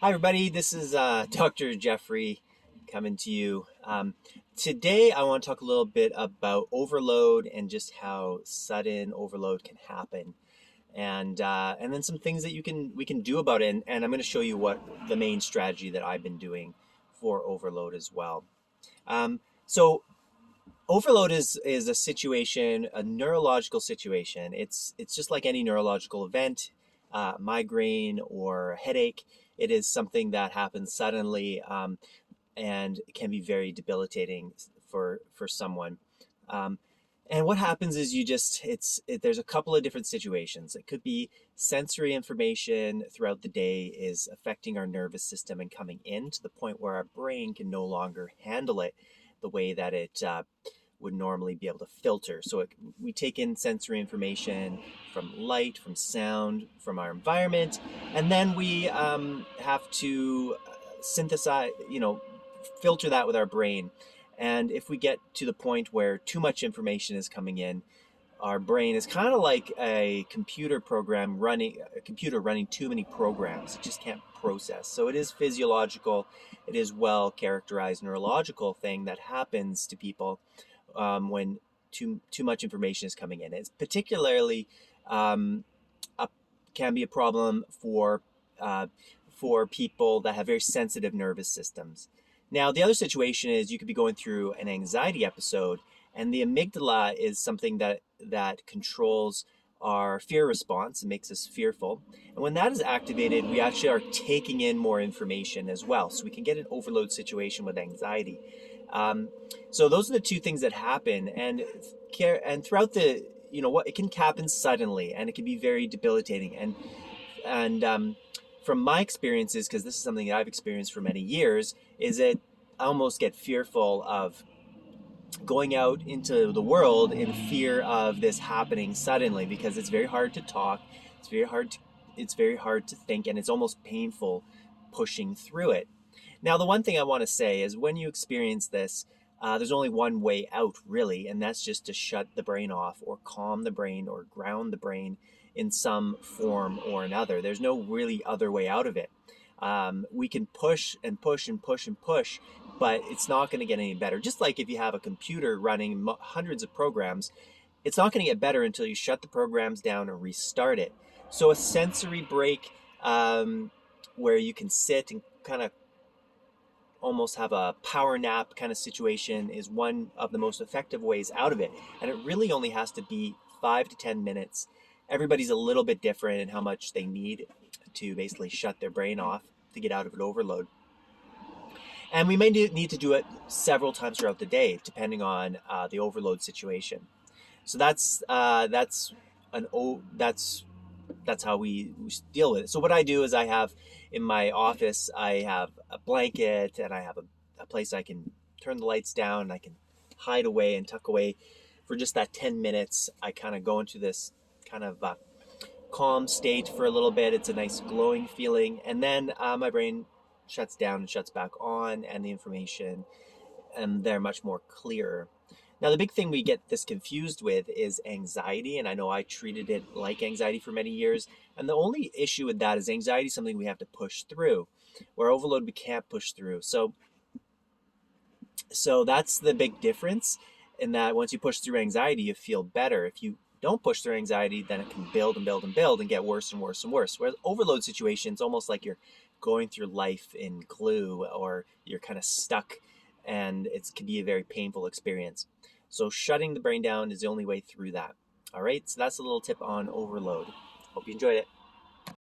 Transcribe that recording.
Hi, everybody. This is Dr. Jeffrey coming to you. Today, I want to talk a little bit about overload and just how sudden overload can happen, and then some things that we can do about it. And I'm going to show you what the main strategy that I've been doing for overload as well. So overload is a situation, a neurological situation. It's just like any neurological event, migraine or headache. It is something that happens suddenly, and it can be very debilitating for someone. Um, and what happens is there's a couple of different situations. It could be sensory information throughout the day is affecting our nervous system and coming in to the point where our brain can no longer handle it the way that it would normally be able to filter. We take in sensory information from light, from sound, from our environment, and then we have to synthesize, filter that with our brain. And if we get to the point where too much information is coming in, our brain is kind of like a computer running too many programs. It just can't process. So it is physiological. It is well characterized neurological thing that happens to people when too much information is coming in. It's particularly um, a, can be a problem uh, for people that have very sensitive nervous systems. Now, the other situation is you could be going through an anxiety episode, and the amygdala is something that controls our fear response and makes us fearful. And when that is activated, we actually are taking in more information as well. So we can get an overload situation with anxiety. Um, so those are the two things that happen, and throughout the what it can happen suddenly, and it can be very debilitating. And from my experiences, because this is something that I've experienced for many years, is that I almost get fearful of going out into the world in fear of this happening suddenly, because it's very hard to talk, it's very hard to think, and it's almost painful pushing through it. Now, the one thing I want to say is when you experience this, there's only one way out, really, and that's just to shut the brain off or calm the brain or ground the brain in some form or another. There's no really other way out of it. We can push and push and push and push, but it's not going to get any better. Just like if you have a computer running hundreds of programs, it's not going to get better until you shut the programs down and restart it. So a sensory break, where you can sit and kind of almost have a power nap kind of situation, is one of the most effective ways out of it. And it really only has to be 5 to 10 minutes. Everybody's a little bit different in how much they need to basically shut their brain off to get out of an overload. And we may need to do it several times throughout the day, depending on the overload situation. So that's how we deal with it. So what I do is I have in my office, I have a blanket, and I have a place I can turn the lights down, and I can hide away and tuck away for just that 10 minutes. I kind of go into this kind of calm state for a little bit. It's a nice glowing feeling. And then my brain shuts down and shuts back on, and the information, and they're much more clear. Now, the big thing we get this confused with is anxiety, and I know I treated it like anxiety for many years. And the only issue with that is anxiety is something we have to push through, where overload we can't push through. So that's the big difference, in that once you push through anxiety, you feel better. If you don't push through anxiety, then it can build and build and build and get worse and worse and worse. Whereas overload situations, almost like you're going through life in glue, or you're kind of stuck, and it can be a very painful experience. So shutting the brain down is the only way through that. All right, so that's a little tip on overload. Hope you enjoyed it.